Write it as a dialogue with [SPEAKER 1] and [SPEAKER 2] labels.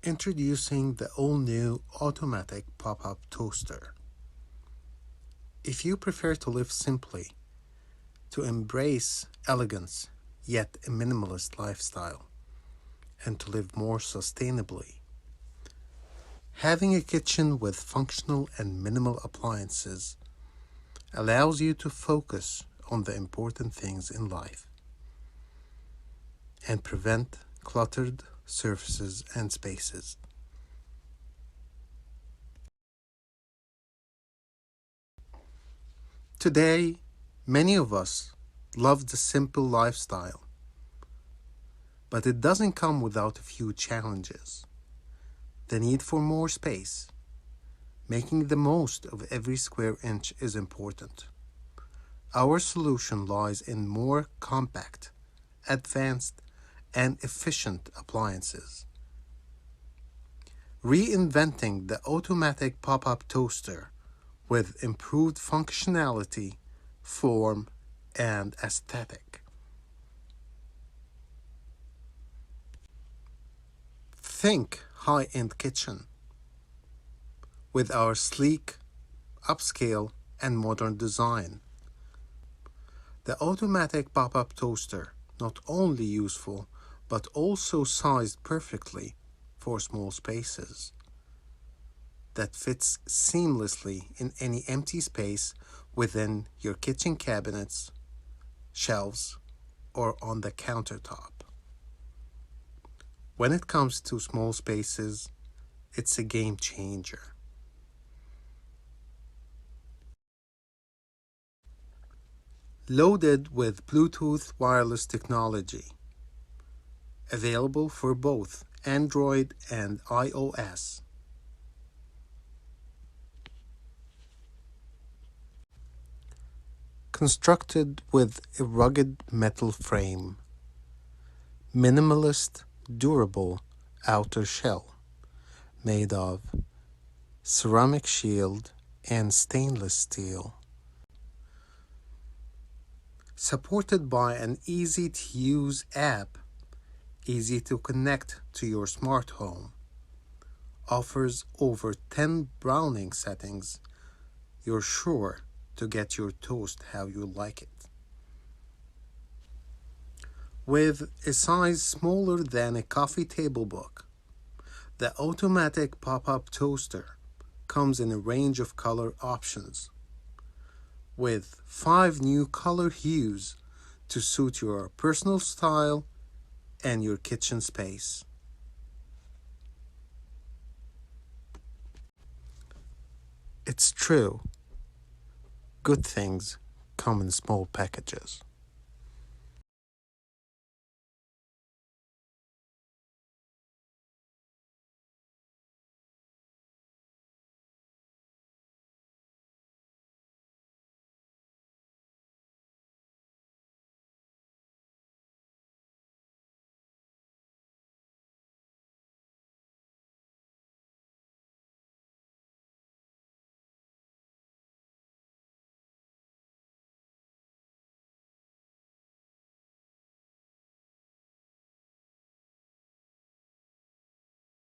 [SPEAKER 1] Introducing the all-new automatic pop-up toaster. If you prefer to live simply, to embrace elegance yet a minimalist lifestyle, and to live more sustainably, having a kitchen with functional and minimal appliances allows you to focus on the important things in life and prevent cluttered surfaces and spaces. Today, many of us love the simple lifestyle, but it doesn't come without a few challenges. The need for more space. Making the most of every square inch is important. Our solution lies in more compact, advanced, and efficient appliances. Reinventing the automatic pop-up toaster with improved functionality, form, and aesthetic. Think high-end kitchen with our sleek, upscale, and modern design. The automatic pop-up toaster not only useful but also sized perfectly for small spaces that fits seamlessly in any empty space within your kitchen cabinets, shelves, or on the countertop. When it comes to small spaces, it's a game changer. Loaded with Bluetooth wireless technology, available for both Android and iOS. Constructed with a rugged metal frame, minimalist, durable outer shell made of ceramic shield and stainless steel. Supported by an easy-to-use app, easy to connect to your smart home, offers over 10 browning settings, you're sure to get your toast how you like it. With a size smaller than a coffee table book, the automatic pop-up toaster comes in a range of color options, with 5 new color hues to suit your personal style and your kitchen space. It's true, good things come in small packages.